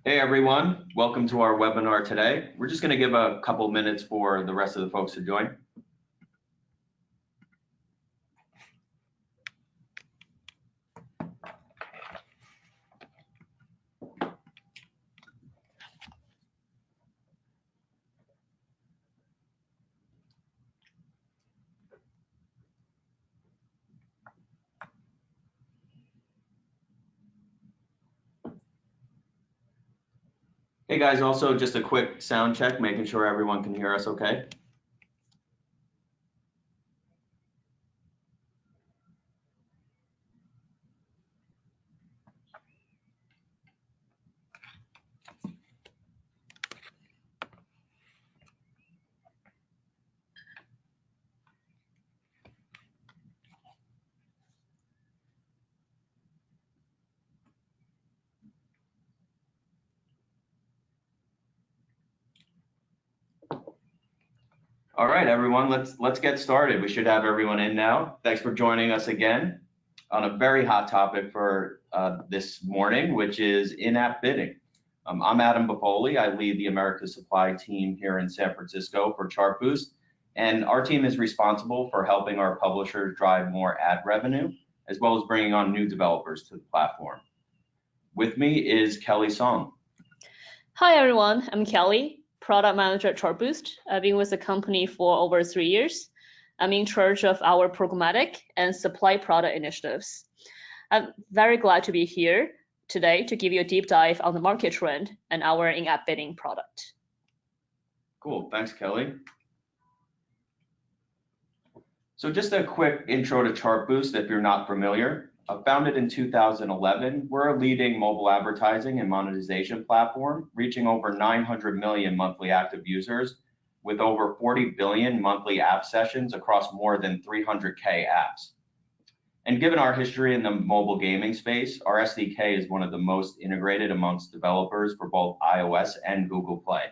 Hey everyone, welcome to our webinar today. We're just going to give a couple minutes for the rest of the folks to join. Hey guys, also just a quick sound check, making sure everyone can hear us okay. All right, everyone, let's get started. We should have everyone in now. Thanks for joining us again on a very hot topic for this morning, which is in-app bidding. I'm Adam Bapoli. I lead the Americas Supply team here in San Francisco for Chartboost, and our team is responsible for helping our publishers drive more ad revenue, as well as bringing on new developers to the platform. With me is Kelly Song. Hi everyone, I'm Kelly, product manager at Chartboost. I've been with the company for over 3 years. I'm in charge of our programmatic and supply product initiatives. I'm very glad to be here today to give you a deep dive on the market trend and our in-app bidding product. Cool, thanks Kelly. So just a quick intro to Chartboost if you're not familiar. Founded in 2011, we're a leading mobile advertising and monetization platform, reaching over 900 million monthly active users with over 40 billion monthly app sessions across more than 300K apps. And given our history in the mobile gaming space, our SDK is one of the most integrated amongst developers for both iOS and Google Play.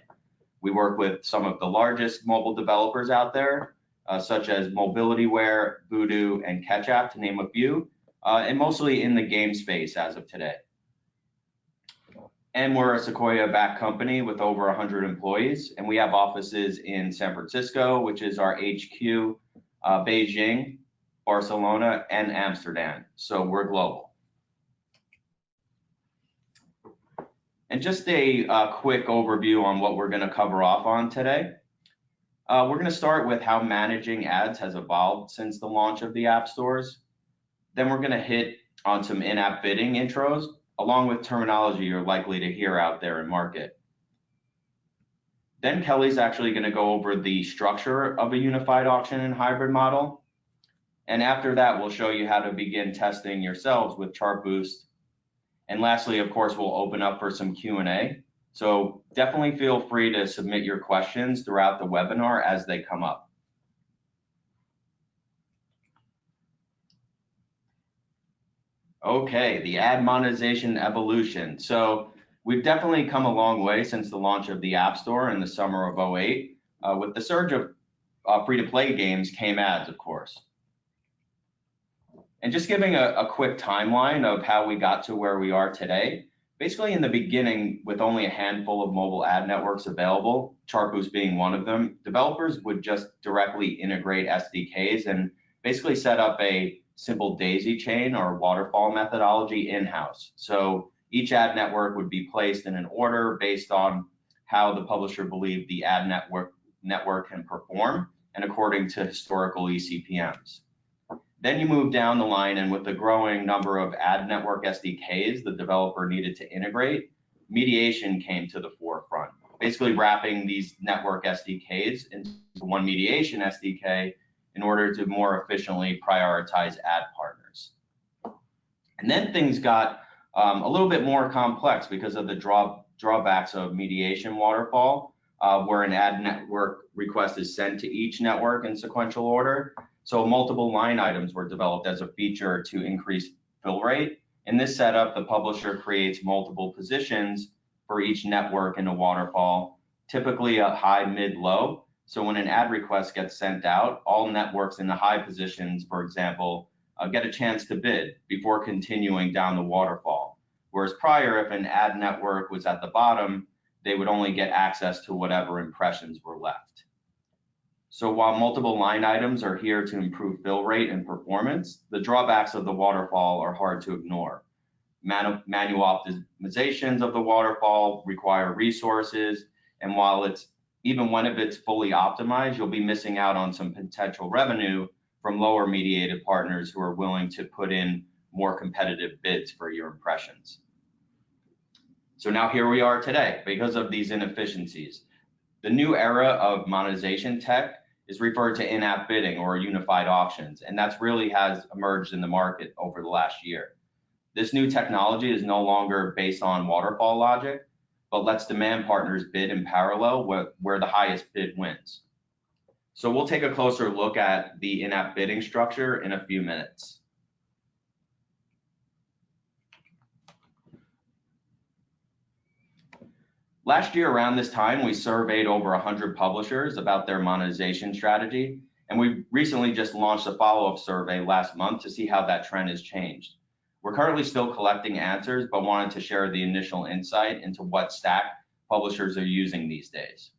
We work with some of the largest mobile developers out there, such as Mobilityware, Voodoo, and Ketchup, to name a few, and mostly in the game space as of today. And we're a Sequoia-backed company with over 100 employees, and we have offices in San Francisco, which is our HQ, Beijing, Barcelona, and Amsterdam. So we're global. And just a quick overview on what we're going to cover off on today. We're going to start with how managing ads has evolved since the launch of the app stores. Then we're going to hit on some in-app bidding intros, along with terminology you're likely to hear out there in market. Then Kelly's actually going to go over the structure of a unified auction and hybrid model. And after that, we'll show you how to begin testing yourselves with Chartboost. And lastly, of course, we'll open up for some Q&A. So definitely feel free to submit your questions throughout the webinar as they come up. Okay, the ad monetization evolution. So we've definitely come a long way since the launch of the App Store in the summer of 2008. With the surge of free-to-play games came ads, of course. And just giving a quick timeline of how we got to where we are today. Basically, in the beginning, with only a handful of mobile ad networks available, Chartboost being one of them, developers would just directly integrate SDKs and basically set up a simple daisy chain or waterfall methodology in-house. So each ad network would be placed in an order based on how the publisher believed the ad network can perform and according to historical eCPMs. Then you move down the line, and with the growing number of ad network SDKs the developer needed to integrate, mediation came to the forefront, basically wrapping these network SDKs into one mediation SDK in order to more efficiently prioritize ad partners. And then things got a little bit more complex because of the drawbacks of mediation waterfall, where an ad network request is sent to each network in sequential order. So multiple line items were developed as a feature to increase fill rate. In this setup, the publisher creates multiple positions for each network in a waterfall, typically a high, mid, low. So when an ad request gets sent out, all networks in the high positions, for example, get a chance to bid before continuing down the waterfall. Whereas prior, if an ad network was at the bottom, they would only get access to whatever impressions were left. So while multiple line items are here to improve fill rate and performance, the drawbacks of the waterfall are hard to ignore. Manual optimizations of the waterfall require resources, and while even when it's fully optimized, you'll be missing out on some potential revenue from lower mediated partners who are willing to put in more competitive bids for your impressions. So now here we are today because of these inefficiencies. The new era of monetization tech is referred to in-app bidding or unified auctions, and that's really has emerged in the market over the last year. This new technology is no longer based on waterfall logic, but lets demand partners bid in parallel where the highest bid wins. So we'll take a closer look at the in-app bidding structure in a few minutes. Last year around this time, we surveyed over 100 publishers about their monetization strategy, and we recently just launched a follow-up survey last month to see how that trend has changed. We're currently still collecting answers, but wanted to share the initial insight into what stack publishers are using these days.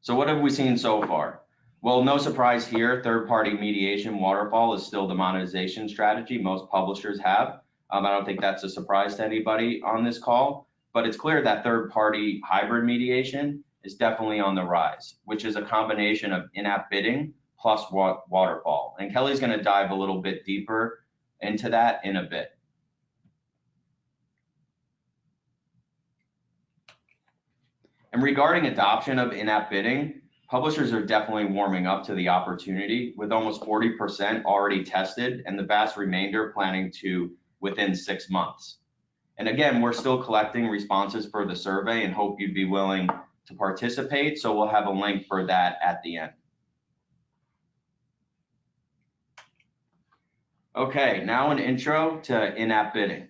So what have we seen so far? Well, no surprise here, third-party mediation waterfall is still the monetization strategy most publishers have. I don't think that's a surprise to anybody on this call, but it's clear that third-party hybrid mediation is definitely on the rise, which is a combination of in-app bidding plus waterfall. And Kelly's going to dive a little bit deeper into that in a bit. And regarding adoption of in-app bidding, publishers are definitely warming up to the opportunity, with almost 40% already tested and the vast remainder planning to within 6 months. And again, we're still collecting responses for the survey and hope you'd be willing to participate. So we'll have a link for that at the end. Okay, now an intro to in-app bidding.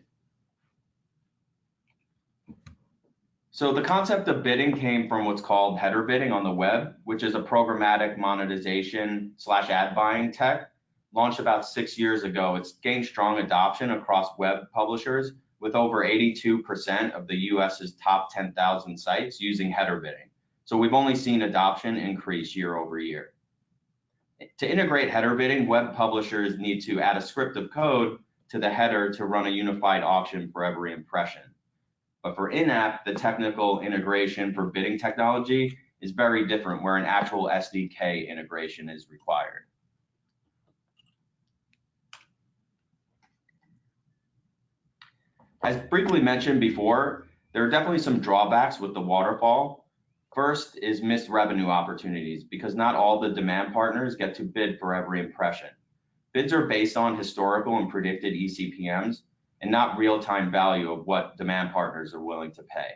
So the concept of bidding came from what's called header bidding on the web, which is a programmatic monetization / ad buying tech launched about 6 years ago. It's gained strong adoption across web publishers, with over 82% of the US's top 10,000 sites using header bidding. So we've only seen adoption increase year over year. To integrate header bidding, web publishers need to add a script of code to the header to run a unified auction for every impression. But for in-app, the technical integration for bidding technology is very different, where an actual SDK integration is required. As briefly mentioned before, there are definitely some drawbacks with the waterfall. First is missed revenue opportunities, because not all the demand partners get to bid for every impression. Bids are based on historical and predicted eCPMs and not real-time value of what demand partners are willing to pay.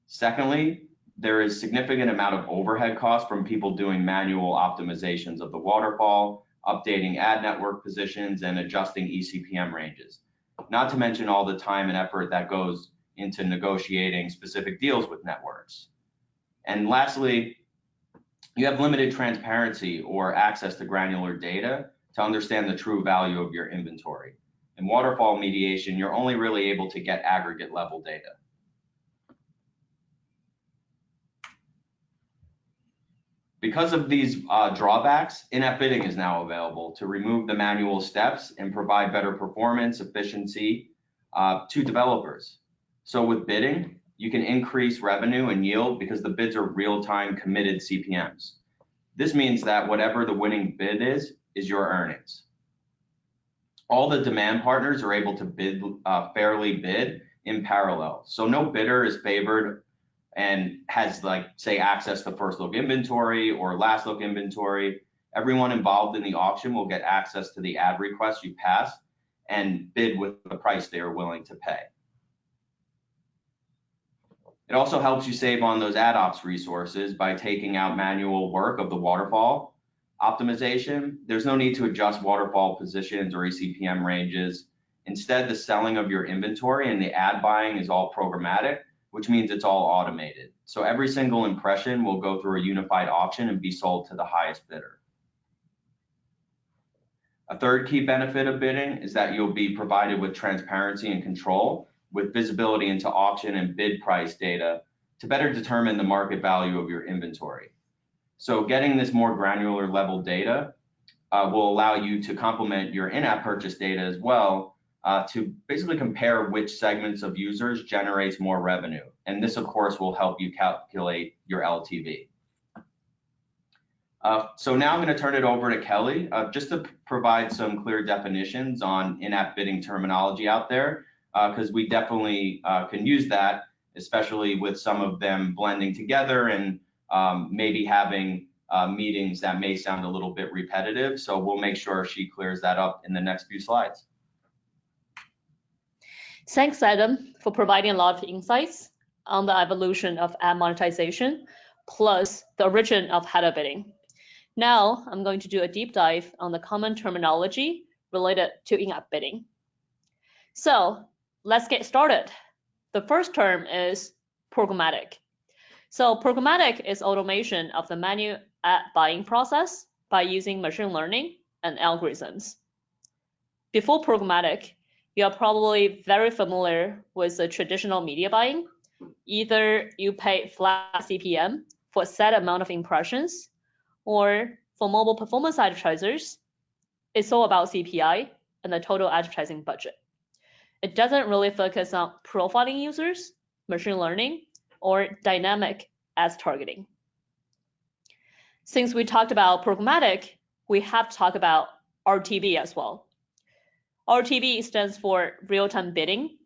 Secondly, there is significant amount of overhead costs from people doing manual optimizations of the waterfall, updating ad network positions, and adjusting eCPM ranges. Not to mention all the time and effort that goes into negotiating specific deals with networks. And lastly, you have limited transparency or access to granular data to understand the true value of your inventory. In waterfall mediation, you're only really able to get aggregate level data. Because of these drawbacks, in-app bidding is now available to remove the manual steps and provide better performance, efficiency to developers. So with bidding, you can increase revenue and yield because the bids are real-time committed CPMs. This means that whatever the winning bid is your earnings. All the demand partners are able to fairly bid in parallel. So no bidder is favored and has, like, say, access to first look inventory or last look inventory. Everyone involved in the auction will get access to the ad request you pass and bid with the price they are willing to pay. It also helps you save on those ad ops resources by taking out manual work of the waterfall optimization. There's no need to adjust waterfall positions or eCPM ranges. Instead, the selling of your inventory and the ad buying is all programmatic, which means it's all automated. So every single impression will go through a unified auction and be sold to the highest bidder. A third key benefit of bidding is that you'll be provided with transparency and control, with visibility into auction and bid price data to better determine the market value of your inventory. So getting this more granular level data will allow you to complement your in-app purchase data as well to basically compare which segments of users generates more revenue. And this, of course, will help you calculate your LTV. So now I'm going to turn it over to Kelly just to provide some clear definitions on in-app bidding terminology out there, because we definitely can use that, especially with some of them blending together and maybe having meetings that may sound a little bit repetitive. So we'll make sure she clears that up in the next few slides. Thanks, Adam, for providing a lot of insights on the evolution of ad monetization, plus the origin of header bidding. Now, I'm going to do a deep dive on the common terminology related to in-app bidding. So let's get started. The first term is programmatic. So programmatic is automation of the manual ad buying process by using machine learning and algorithms. Before programmatic, you are probably very familiar with the traditional media buying. Either you pay flat CPM for a set amount of impressions, or for mobile performance advertisers, it's all about CPI and the total advertising budget. It doesn't really focus on profiling users, machine learning, or dynamic ads targeting. Since we talked about programmatic, we have to talk about RTB as well. RTB stands for real-time bidding,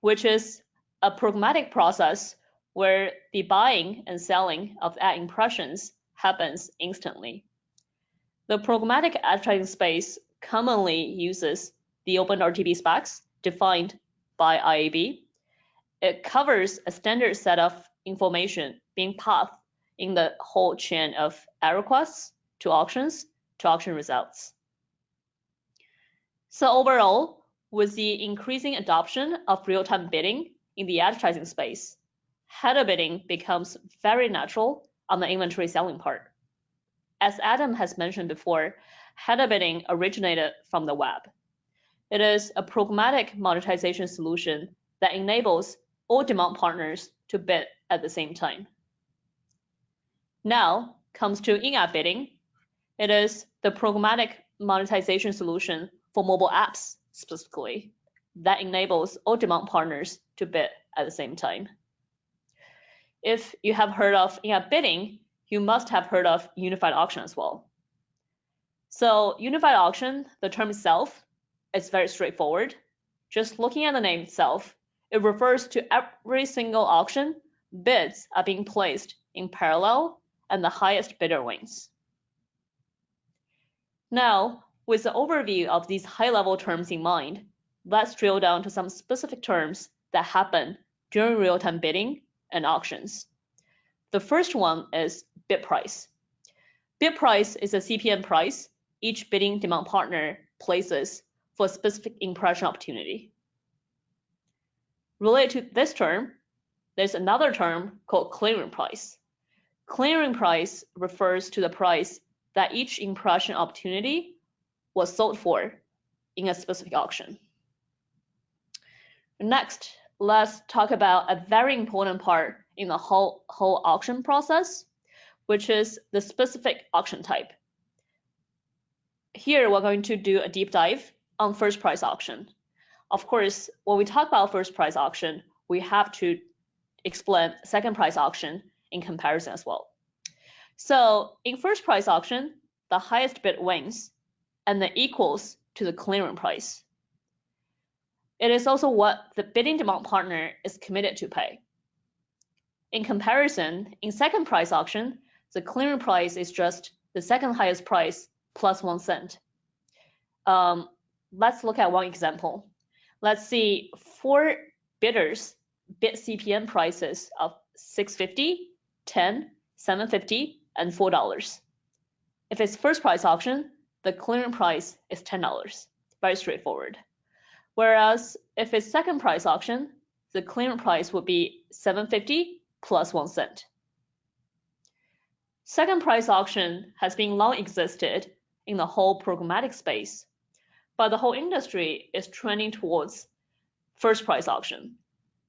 which is a programmatic process where the buying and selling of ad impressions happens instantly. The programmatic advertising space commonly uses the OpenRTB specs defined by IAB. It covers a standard set of information being passed in the whole chain of ad requests to auction results. So overall, with the increasing adoption of real-time bidding in the advertising space, header bidding becomes very natural on the inventory selling part. As Adam has mentioned before, header bidding originated from the web. It is a programmatic monetization solution that enables all demand partners to bid at the same time. Now comes to in-app bidding. It is the programmatic monetization solution for mobile apps specifically that enables all demand partners to bid at the same time. If you have heard of in-app bidding, you must have heard of unified auction as well. So unified auction, the term itself, is very straightforward. Just looking at the name itself, it refers to every single auction, bids are being placed in parallel and the highest bidder wins. Now, with the overview of these high-level terms in mind, let's drill down to some specific terms that happen during real-time bidding and auctions. The first one is bid price. Bid price is a CPM price each bidding demand partner places for a specific impression opportunity. Related to this term, there's another term called clearing price. Clearing price refers to the price that each impression opportunity was sold for in a specific auction. Next, let's talk about a very important part in the whole auction process, which is the specific auction type. Here, we're going to do a deep dive on first price auction. Of course, when we talk about first price auction, we have to explain second price auction in comparison as well. So in first price auction, the highest bid wins and that equals to the clearing price. It is also what the bidding demand partner is committed to pay. In comparison, in second price auction, the clearing price is just the second highest price plus 1 cent. Let's look at one example. Let's see 4 bidders bid CPM prices of $6.50, $10, $7.50, and $4. If it's first price auction, the clearing price is $10. Very straightforward. Whereas if it's second price auction, the clearing price would be $7.50 plus 1 cent. Second price auction has been long existed in the whole programmatic space but the whole industry is trending towards first price auction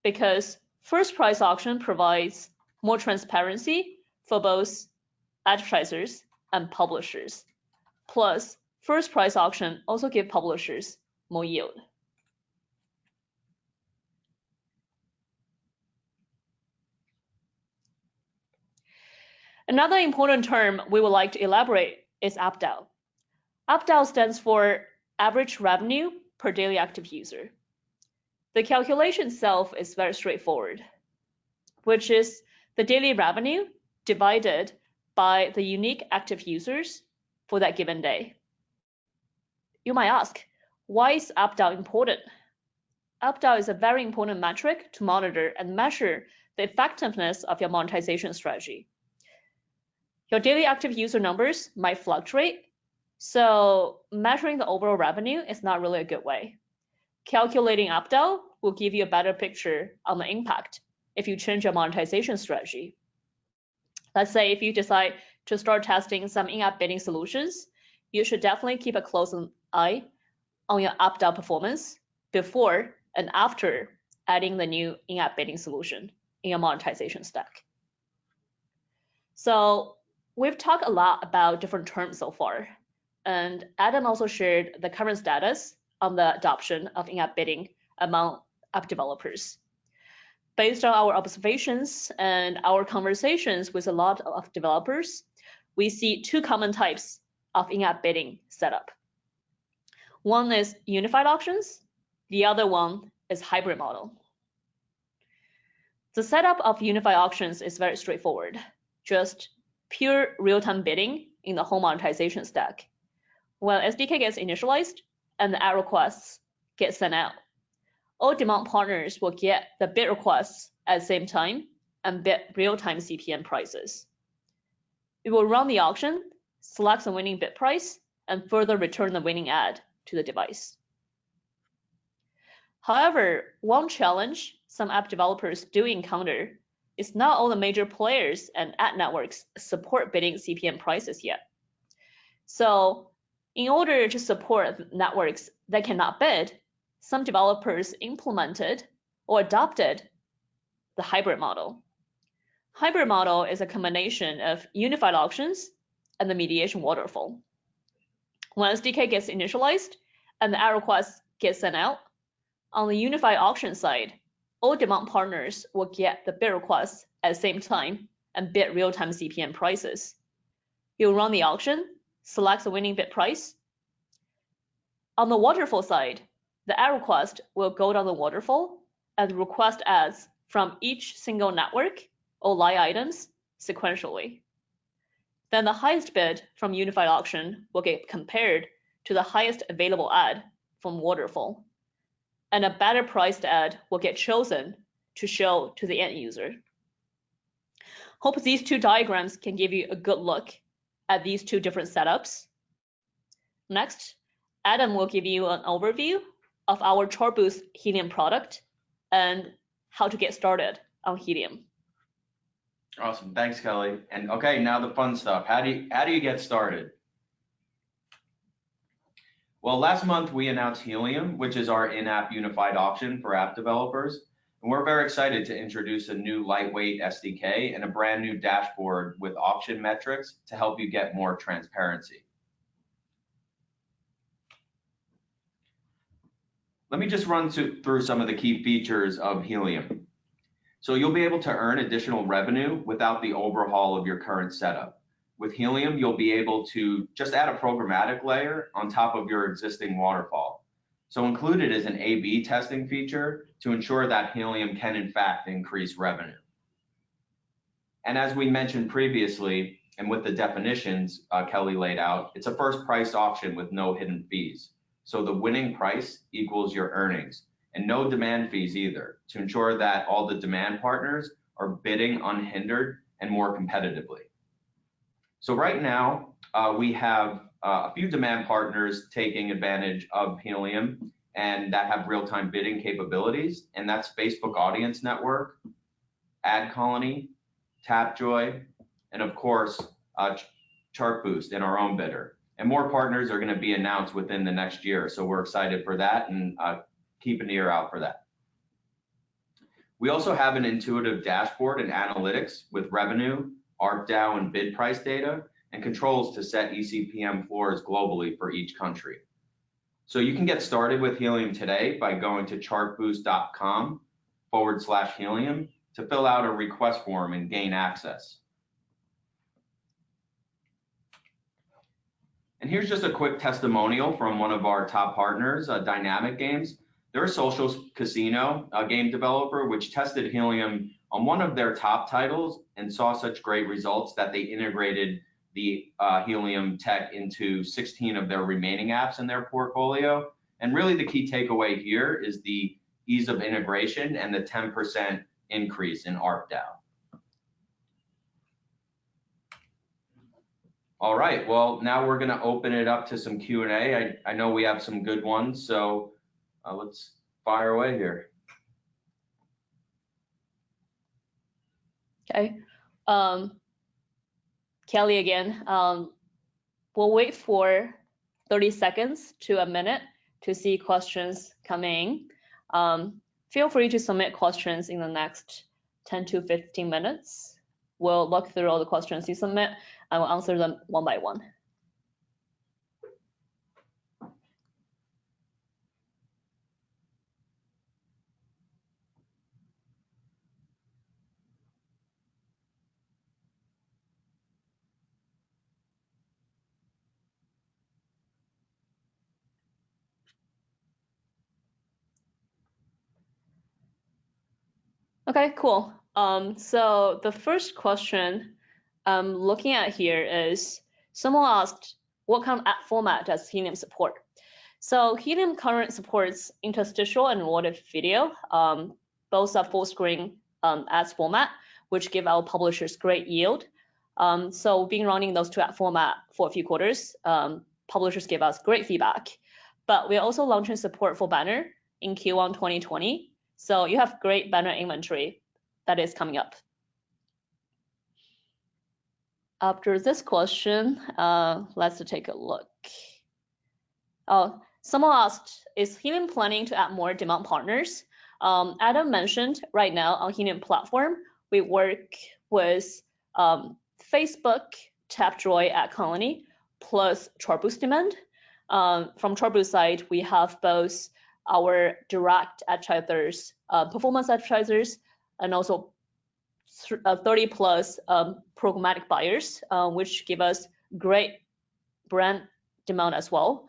because first price auction provides more transparency for both advertisers and publishers. Plus, first price auction also give publishers more yield. Another important term we would like to elaborate is ARPDAU. ARPDAU stands for average revenue per daily active user. The calculation itself is very straightforward, which is the daily revenue divided by the unique active users for that given day. You might ask, why is ARPDAU important? ARPDAU is a very important metric to monitor and measure the effectiveness of your monetization strategy. Your daily active user numbers might fluctuate, so measuring the overall revenue is not really a good way. Calculating ARPDAU will give you a better picture on the impact if you change your monetization strategy. Let's say if you decide to start testing some in-app bidding solutions, you should definitely keep a close eye on your ARPDAU performance before and after adding the new in-app bidding solution in your monetization stack. So we've talked a lot about different terms so far, and Adam also shared the current status on the adoption of in-app bidding among app developers. Based on our observations and our conversations with a lot of developers, we see two common types of in-app bidding setup. One is unified auctions, the other one is hybrid model. The setup of unified auctions is very straightforward, just pure real-time bidding in the whole monetization stack. When SDK gets initialized and the ad requests get sent out, all demand partners will get the bid requests at the same time and bid real-time CPM prices. We will run the auction, select the winning bid price, and further return the winning ad to the device. However, one challenge some app developers do encounter is not all the major players and ad networks support bidding CPM prices yet. So in order to support networks that cannot bid, some developers implemented or adopted the hybrid model. Hybrid model is a combination of unified auctions and the mediation waterfall. When SDK gets initialized and the ad requests get sent out, on the unified auction side, all demand partners will get the bid requests at the same time and bid real-time CPM prices. You'll run the auction, select the winning bid price. On the waterfall side, the ad request will go down the waterfall and request ads from each single network or line items sequentially. Then the highest bid from unified auction will get compared to the highest available ad from waterfall, and a better priced ad will get chosen to show to the end user. Hope these two diagrams can give you a good look at these two different setups. Next, Adam will give you an overview of our Chartboost Helium product and how to get started on Helium. Awesome, thanks, Kelly. And okay, now the fun stuff. How do you get started? Well, last month we announced Helium, which is our in-app unified auction for app developers. And we're very excited to introduce a new lightweight SDK and a brand new dashboard with auction metrics to help you get more transparency. Let me just run through some of the key features of Helium. So you'll be able to earn additional revenue without the overhaul of your current setup. With Helium, you'll be able to just add a programmatic layer on top of your existing waterfall. So included is an A/B testing feature to ensure that Helium can in fact increase revenue. And as we mentioned previously, and with the definitions Kelly laid out, it's a first price auction with no hidden fees. So the winning price equals your earnings, and no demand fees either, to ensure that all the demand partners are bidding unhindered and more competitively. So right now, we have a few demand partners taking advantage of Helium and that have real-time bidding capabilities, and that's Facebook Audience Network, AdColony, Tapjoy, and of course, Chartboost and our own bidder. And more partners are going to be announced within the next year. So we're excited for that, and keep an ear out for that. We also have an intuitive dashboard and analytics with revenue, ARPDAU, and bid price data, and controls to set eCPM floors globally for each country. So you can get started with Helium today by going to chartboost.com/helium to fill out a request form and gain access. And here's just a quick testimonial from one of our top partners, Dynamic Games. They're a social casino game developer which tested Helium on one of their top titles and saw such great results that they integrated the Helium tech into 16 of their remaining apps in their portfolio. And really the key takeaway here is the ease of integration and the 10% increase in ARPDAU. All right, well, now we're gonna open it up to some Q&A. I know we have some good ones, so let's fire away here. Okay. Kelly again. We'll wait for 30 seconds to a minute to see questions coming. Feel free to submit questions in the next 10 to 15 minutes. We'll look through all the questions you submit and we'll answer them one by one. Okay, cool. So the first question I'm looking at here is someone asked, what kind of ad format does Helium support? So Helium currently supports interstitial and rewarded video. Both are full screen ads format, which give our publishers great yield. So we've been running those two ad format for a few quarters. Publishers give us great feedback, but we're also launching support for banner in Q1 2020. So you have great banner inventory that is coming up. After this question, let's take a look. Oh, someone asked, is Helium planning to add more demand partners? Adam mentioned right now on Helium platform, we work with Facebook, Tapjoy, AdColony, plus Chartboost Demand. From Chartboost side, we have both our direct advertisers, performance advertisers, and also 30 plus programmatic buyers, which give us great brand demand as well.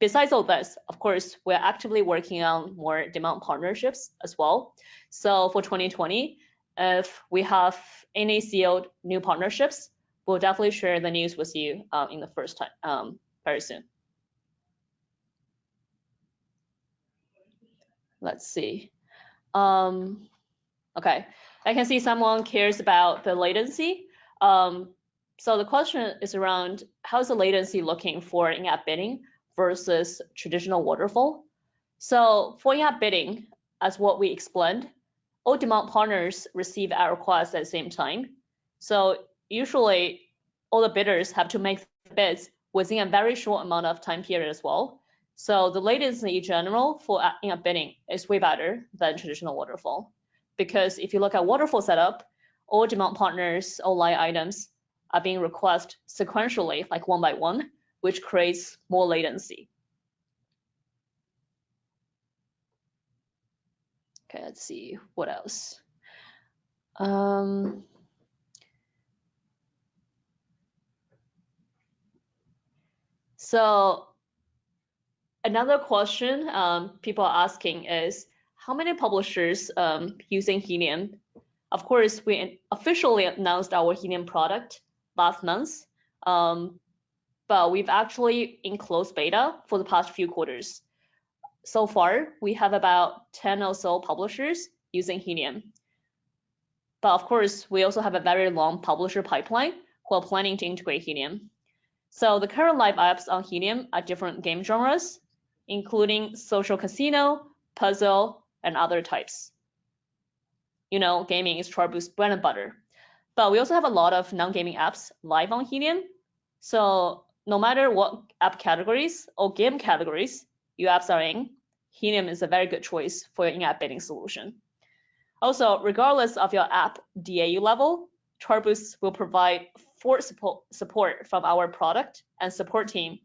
Besides all this, of course, we're actively working on more demand partnerships as well. So for 2020, if we have any sealed new partnerships, we'll definitely share the news with you in the first time, very soon. Let's see. Okay, I can see someone cares about the latency. So the question is around how's the latency looking for in-app bidding versus traditional waterfall? So for in-app bidding, as what we explained, all demand partners receive our requests at the same time. So usually all the bidders have to make bids within a very short amount of time period as well. So the latency in general for in-app bidding is way better than traditional waterfall. Because if you look at waterfall setup, all demand partners, all line items are being requested sequentially, like one by one, which creates more latency. Okay, let's see what else. So another question people are asking is, how many publishers using Helium? Of course, we officially announced our Helium product last month, but we've actually in closed beta for the past few quarters. So far, we have about 10 or so publishers using Helium. But of course, we also have a very long publisher pipeline who are planning to integrate Helium. So the current live apps on Helium are different game genres, including social casino, puzzle, and other types. You know, gaming is Chartboost bread and butter. But we also have a lot of non-gaming apps live on Helium. So no matter what app categories or game categories your apps are in, Helium is a very good choice for your in-app bidding solution. Also, regardless of your app DAU level, Chartboost will provide full support from our product and support team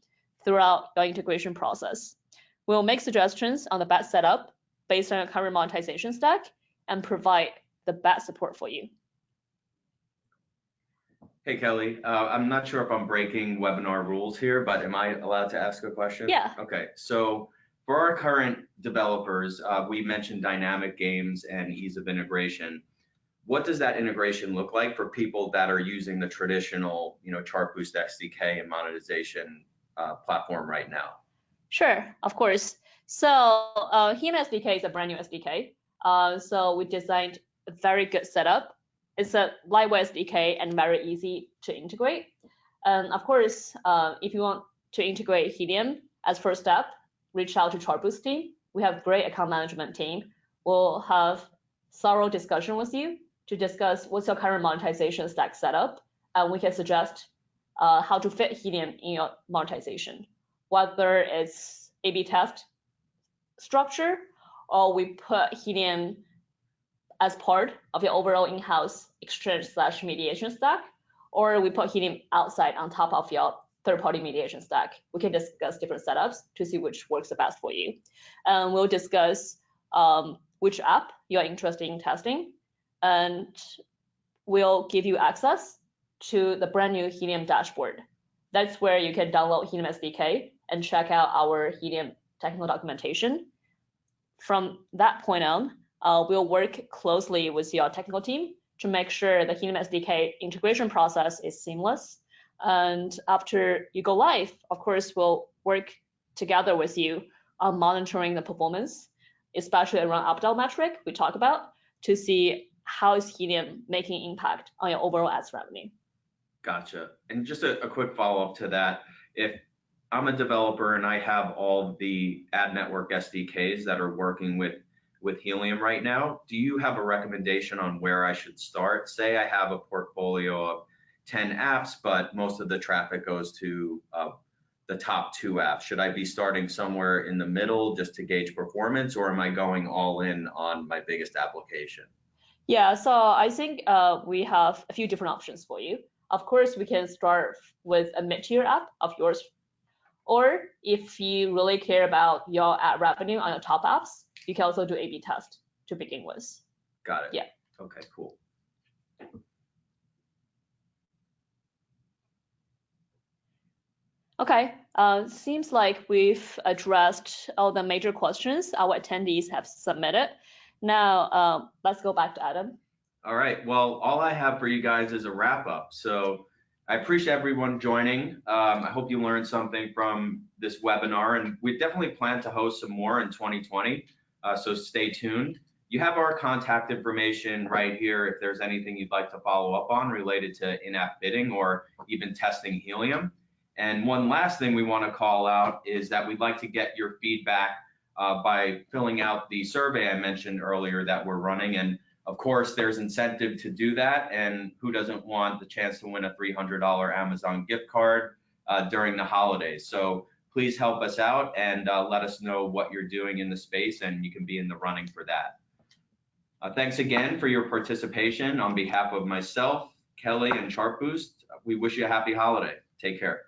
throughout your integration process. We'll make suggestions on the best setup based on your current monetization stack and provide the best support for you. Hey, Kelly, I'm not sure if I'm breaking webinar rules here, but am I allowed to ask a question? Yeah. Okay, so for our current developers, we mentioned dynamic games and ease of integration. What does that integration look like for people that are using the traditional, Chartboost SDK and monetization platform right now? Sure, of course. So Helium SDK is a brand new SDK. So we designed a very good setup. It's a lightweight SDK and very easy to integrate. And of course, if you want to integrate Helium as first step, reach out to Chartboost team. We have great account management team. We'll have thorough discussion with you to discuss what's your current monetization stack setup, and we can suggest how to fit Helium in your monetization, whether it's A/B test structure or we put Helium as part of your overall in-house exchange/mediation stack, or we put Helium outside on top of your third-party mediation stack. We can discuss different setups to see which works the best for you. We'll discuss which app you're interested in testing, and we'll give you access to the brand new Helium dashboard. That's where you can download Helium SDK and check out our Helium technical documentation. From that point on, we'll work closely with your technical team to make sure the Helium SDK integration process is seamless. And after you go live, of course, we'll work together with you on monitoring the performance, especially around opt-out metric we talk about, to see how is Helium making impact on your overall ads revenue. Gotcha. And just a quick follow-up to that. If I'm a developer and I have all the ad network SDKs that are working with Helium right now, do you have a recommendation on where I should start? Say I have a portfolio of 10 apps, but most of the traffic goes to the top 2 apps. Should I be starting somewhere in the middle just to gauge performance, or am I going all in on my biggest application? Yeah, so I think we have a few different options for you. Of course, we can start with a mid-tier app of yours, or if you really care about your ad revenue on your top apps, you can also do A/B test to begin with. Got it. Yeah. Okay, cool. Okay, seems like we've addressed all the major questions our attendees have submitted. Now, let's go back to Adam. All right, well, all I have for you guys is a wrap up. So I appreciate everyone joining. I hope you learned something from this webinar, and we definitely plan to host some more in 2020. So stay tuned. You have our contact information right here if there's anything you'd like to follow up on related to in-app bidding or even testing Helium. And one last thing we want to call out is that we'd like to get your feedback by filling out the survey I mentioned earlier that we're running. And of course, there's incentive to do that. And who doesn't want the chance to win a $300 Amazon gift card during the holidays? So please help us out and let us know what you're doing in the space, and you can be in the running for that. Thanks again for your participation. On behalf of myself, Kelly, and Chartboost, we wish you a happy holiday. Take care.